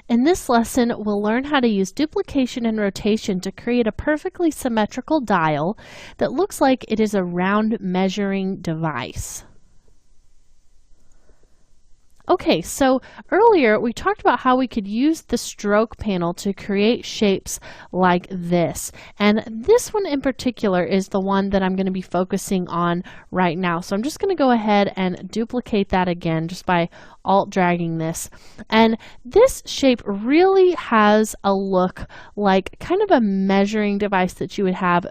In this lesson, we'll learn how to use duplication and rotation to create a perfectly symmetrical dial that looks like it is a round measuring device. Okay, so earlier we talked about how we could use the stroke panel to create shapes like this. And this one in particular is the one that I'm going to be focusing on right now. So I'm just going to go ahead and duplicate that again just by alt dragging this. And this shape really has a look like kind of a measuring device that you would have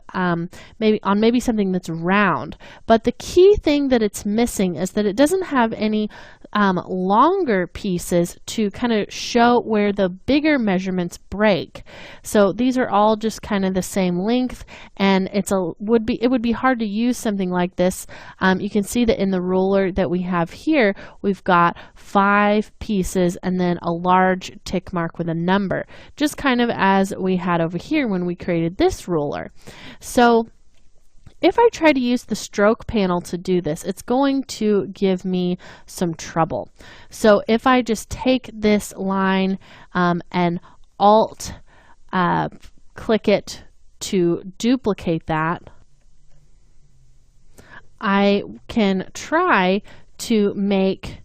maybe something that's round. But the key thing that it's missing is that it doesn't have any longer pieces to kind of show where the bigger measurements break. So these are all just kind of the same length, and it would be hard to use something like this. You can see that in the ruler that we have here, we've got 5 pieces and then a large tick mark with a number, just kind of as we had over here when we created this ruler. So if I try to use the stroke panel to do this, it's going to give me some trouble. So if I just take this line and alt click it to duplicate that, I can try to make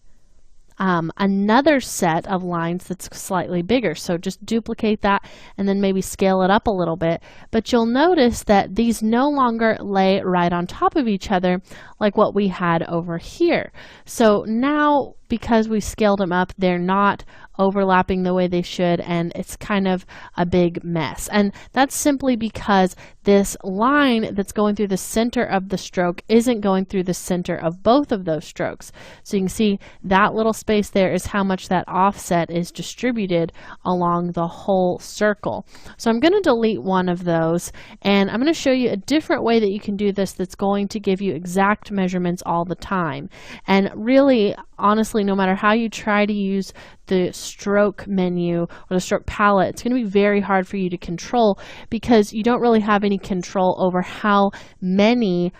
another set of lines that's slightly bigger. So just duplicate that and then maybe scale it up a little bit. But you'll notice that these no longer lay right on top of each other like what we had over here. So now, because we scaled them up, they're not overlapping the way they should, and it's kind of a big mess. And that's simply because this line that's going through the center of the stroke isn't going through the center of both of those strokes. So you can see that little space there is how much that offset is distributed along the whole circle. So I'm going to delete one of those, and I'm going to show you a different way that you can do this that's going to give you exact measurements all the time. And really, honestly, no matter how you try to use the stroke menu or the stroke palette, it's going to be very hard for you to control because you don't really have any control over how many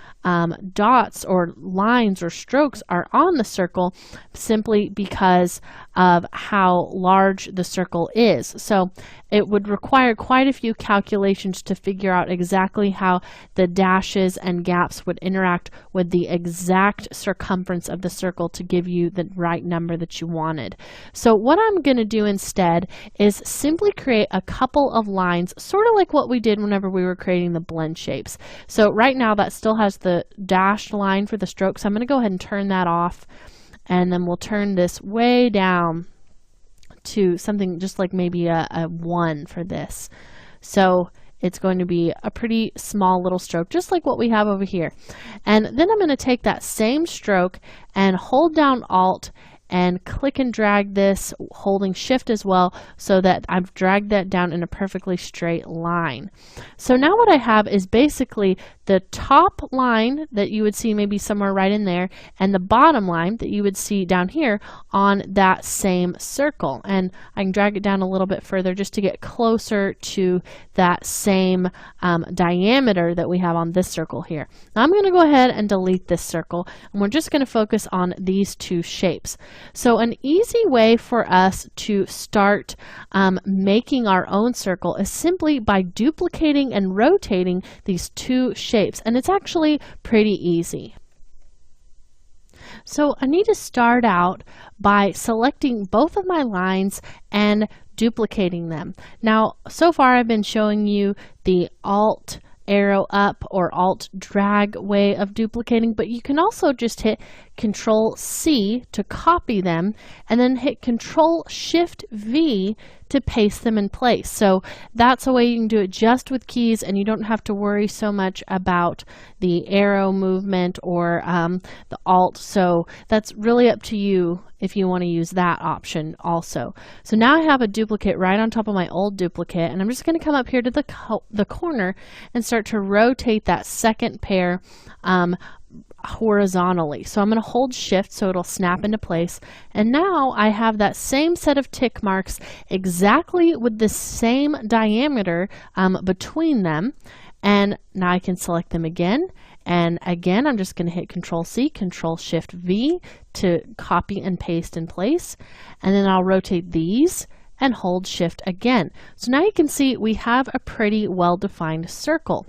dots or lines or strokes are on the circle, simply because of how large the circle is. So it would require quite a few calculations to figure out exactly how the dashes and gaps would interact with the exact circumference of the circle to give you the right number that you wanted. So what I'm going to do instead is simply create a couple of lines, sort of like what we did whenever we were creating the blend shapes. So right now that still has the dashed line for the stroke, so I'm going to go ahead and turn that off, and then we'll turn this way down to something just like maybe a 1 for this. So it's going to be a pretty small little stroke, just like what we have over here. And then I'm going to take that same stroke and hold down Alt and click and drag this, holding Shift as well, so that I've dragged that down in a perfectly straight line. So now what I have is basically the top line that you would see maybe somewhere right in there, and the bottom line that you would see down here on that same circle. And I can drag it down a little bit further just to get closer to that same diameter that we have on this circle here. Now I'm going to go ahead and delete this circle, and we're just going to focus on these two shapes. So an easy way for us to start making our own circle is simply by duplicating and rotating these two shapes, and it's actually pretty easy. So I need to start out by selecting both of my lines and duplicating them. Now, so far I've been showing you the Alt arrow up or Alt drag way of duplicating, but you can also just hit Control C to copy them and then hit Control Shift V to paste them in place. So that's a way you can do it just with keys, and you don't have to worry so much about the arrow movement or the Alt. So that's really up to you if you want to use that option also. So now I have a duplicate right on top of my old duplicate, and I'm just going to come up here to the corner and start to rotate that second pair horizontally. So I'm going to hold Shift so it'll snap into place, and now I have that same set of tick marks exactly with the same diameter between them, and now I can select them again, and again I'm just going to hit Control C, Control Shift V to copy and paste in place, and then I'll rotate these and hold Shift again. So now you can see we have a pretty well-defined circle.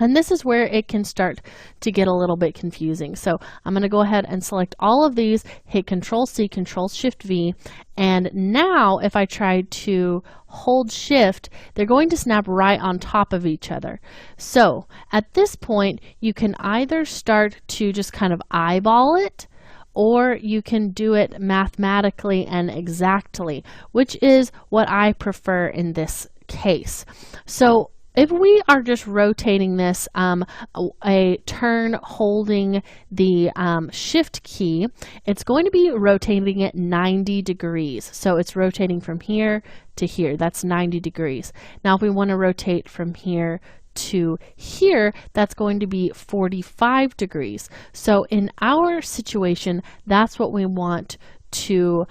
And this is where it can start to get a little bit confusing. So I'm going to go ahead and select all of these, hit Control C, Control Shift V, and now if I try to hold Shift, they're going to snap right on top of each other. So at this point, you can either start to just kind of eyeball it, or you can do it mathematically and exactly, which is what I prefer in this case. So if we are just rotating this a turn holding the Shift key, it's going to be rotating it 90 degrees. So it's rotating from here to here. That's 90 degrees. Now if we want to rotate from here to here, that's going to be 45 degrees. So in our situation, that's what we want to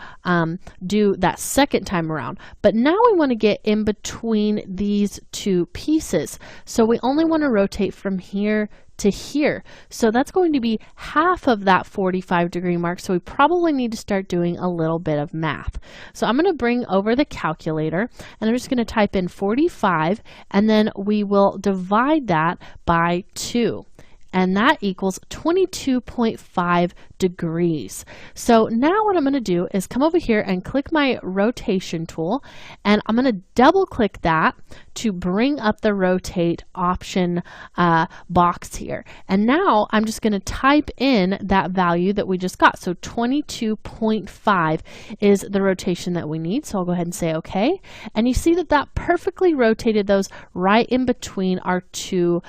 do that second time around. But now we want to get in between these two pieces. So we only want to rotate from here to here. So that's going to be half of that 45-degree mark. So we probably need to start doing a little bit of math. So I'm going to bring over the calculator and I'm just going to type in 45 and then we will divide that by 2. And that equals 22.5 degrees. So now what I'm going to do is come over here and click my rotation tool, and I'm going to double click that to bring up the rotate option box here. And now I'm just going to type in that value that we just got. So 22.5 is the rotation that we need. So I'll go ahead and say OK. And you see that that perfectly rotated those right in between our two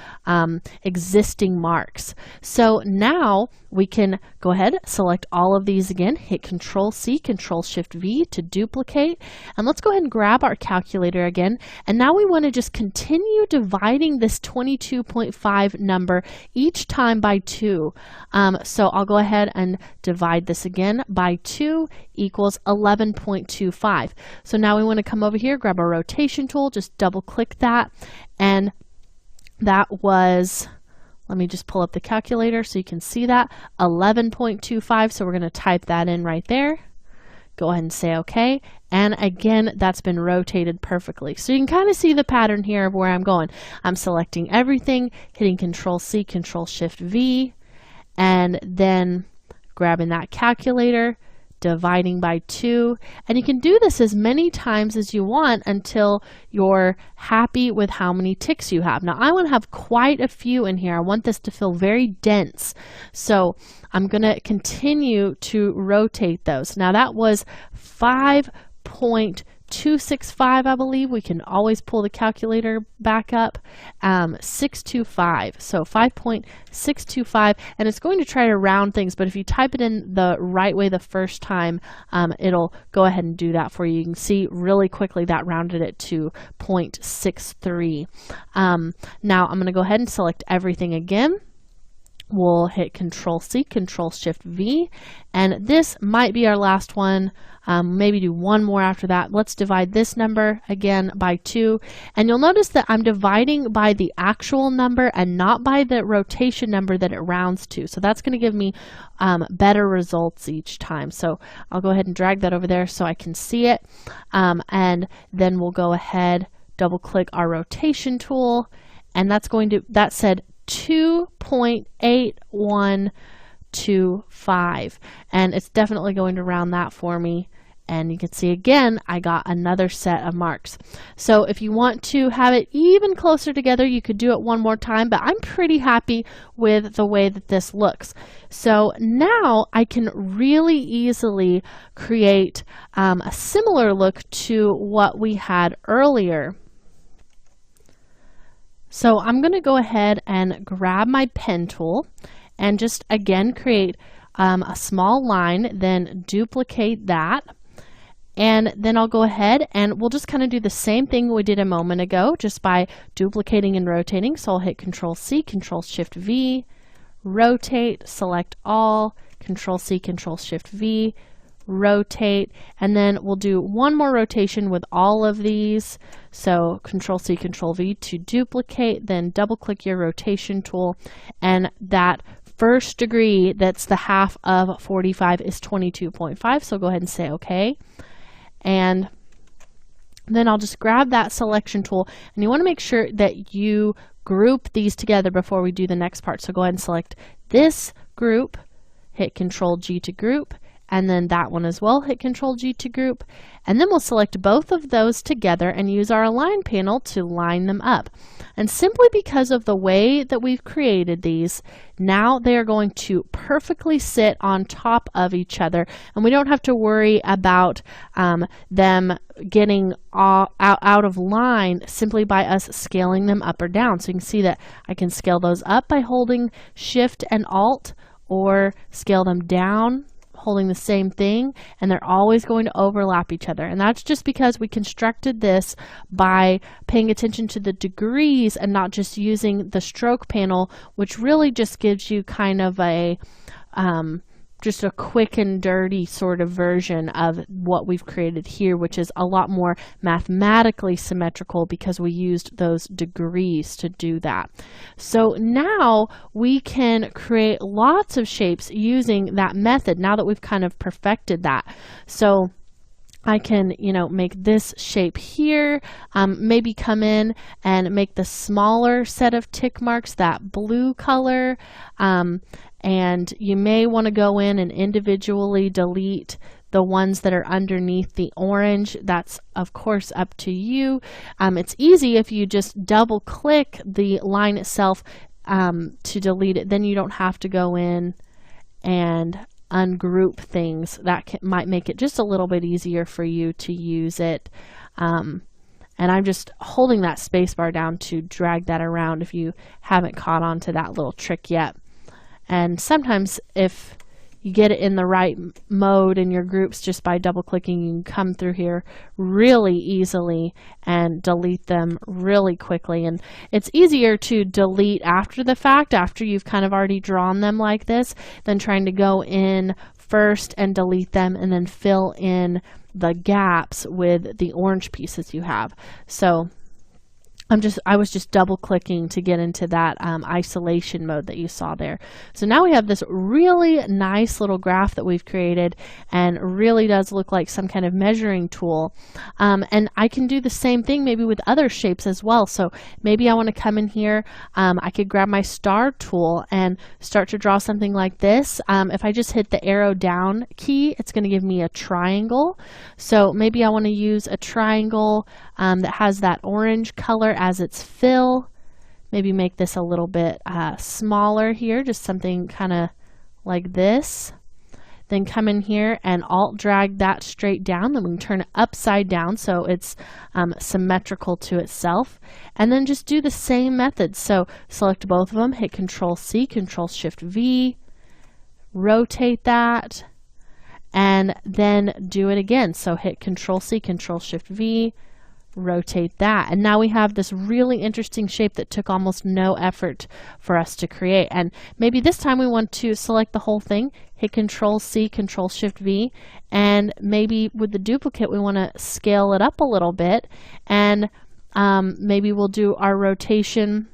existing marks. So now we can go ahead, select all of these again, hit Control C, Control Shift V to duplicate. And let's go ahead and grab our calculator again. And now we want to just continue dividing this 22.5 number each time by 2. So I'll go ahead and divide this again by 2 equals 11.25. So now we want to come over here, grab our rotation tool, just double click that. And that was, let me just pull up the calculator so you can see that, 11.25. So we're going to type that in right there. Go ahead and say OK. And again, that's been rotated perfectly. So you can kind of see the pattern here of where I'm going. I'm selecting everything, hitting Control C, Control Shift V, and then grabbing that calculator, dividing by 2, and you can do this as many times as you want until you're happy with how many ticks you have. Now I want to have quite a few in here. I want this to feel very dense, so I'm going to continue to rotate those. Now that was 5.265, I believe. We can always pull the calculator back up. 625, so 5.625, and it's going to try to round things, but if you type it in the right way the first time, it'll go ahead and do that for you. You can see really quickly that rounded it to 0.63. Now I'm going to go ahead and select everything again. We'll hit Control C, Control Shift V, and this might be our last one. Maybe do one more after that. Let's divide this number again by 2, and you'll notice that I'm dividing by the actual number and not by the rotation number that it rounds to. So that's going to give me better results each time. So I'll go ahead and drag that over there so I can see it, and then we'll go ahead, double click our rotation tool, and that's going to, that said 2.8125, and it's definitely going to round that for me. And you can see again, I got another set of marks. So if you want to have it even closer together, you could do it one more time, but I'm pretty happy with the way that this looks. So now I can really easily create a similar look to what we had earlier. So I'm going to go ahead and grab my pen tool and just again create a small line, then duplicate that. And then I'll go ahead and we'll just kind of do the same thing we did a moment ago, just by duplicating and rotating. So I'll hit Control C, Control Shift V, rotate, select all, Control C, Control Shift V, rotate, and then we'll do one more rotation with all of these. So Control C, Control V to duplicate, then double click your rotation tool, and that first degree that's the half of 45 is 22.5. So go ahead and say OK. And Then I'll just grab that selection tool, and you want to make sure that you group these together before we do the next part. So go ahead and select this group, hit Control G to group, and then that one as well, hit Control G to group, and then we'll select both of those together and use our Align panel to line them up. And simply because of the way that we've created these, now they are going to perfectly sit on top of each other, and we don't have to worry about them getting out of line simply by us scaling them up or down. So you can see that I can scale those up by holding Shift and Alt, or scale them down holding the same thing, and they're always going to overlap each other. And that's just because we constructed this by paying attention to the degrees and not just using the stroke panel, which really just gives you kind of a just a quick and dirty sort of version of what we've created here, which is a lot more mathematically symmetrical because we used those degrees to do that. So now we can create lots of shapes using that method now that we've kind of perfected that. So I can, make this shape here, maybe come in and make the smaller set of tick marks that blue color, and you may want to go in and individually delete the ones that are underneath the orange. That's of course up to you. It's easy if you just double click the line itself to delete it. Then you don't have to go in and ungroup things. That might make it just a little bit easier for you to use it. And I'm just holding that space bar down to drag that around if you haven't caught on to that little trick yet. And sometimes if you get it in the right mode in your groups, just by double clicking, you can come through here really easily and delete them really quickly. And it's easier to delete after the fact, after you've kind of already drawn them like this, than trying to go in first and delete them and then fill in the gaps with the orange pieces you have. So I was just double clicking to get into that isolation mode that you saw there. So now we have this really nice little graph that we've created, and really does look like some kind of measuring tool. And I can do the same thing maybe with other shapes as well. So maybe I want to come in here, I could grab my star tool and start to draw something like this. If I just hit the arrow down key, it's going to give me a triangle. So maybe I want to use a triangle that has that orange color as its fill. Maybe make this a little bit smaller here, just something kind of like this. Then come in here and alt drag that straight down. Then we can turn it upside down so it's symmetrical to itself. And then just do the same method. So select both of them, hit Control C, Control Shift V, rotate that, and then do it again. So hit Control C, Control Shift V, rotate that, and now we have this really interesting shape that took almost no effort for us to create. And maybe this time we want to select the whole thing, hit Control C, Control Shift V, and maybe with the duplicate we want to scale it up a little bit, and maybe we'll do our rotation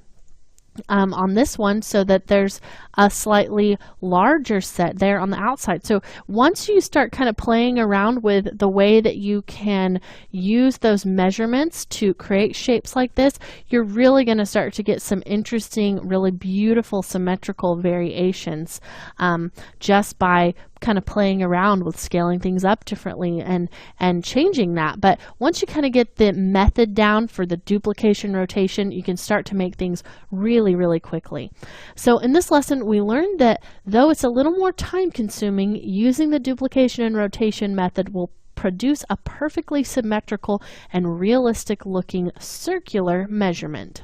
on this one so that there's a slightly larger set there on the outside. So once you start kind of playing around with the way that you can use those measurements to create shapes like this, you're really going to start to get some interesting, really beautiful symmetrical variations just by kind of playing around with scaling things up differently and changing that. But once you kind of get the method down for the duplication rotation, you can start to make things really, really quickly. So in this lesson, we learned that though it's a little more time consuming, using the duplication and rotation method will produce a perfectly symmetrical and realistic looking circular measurement.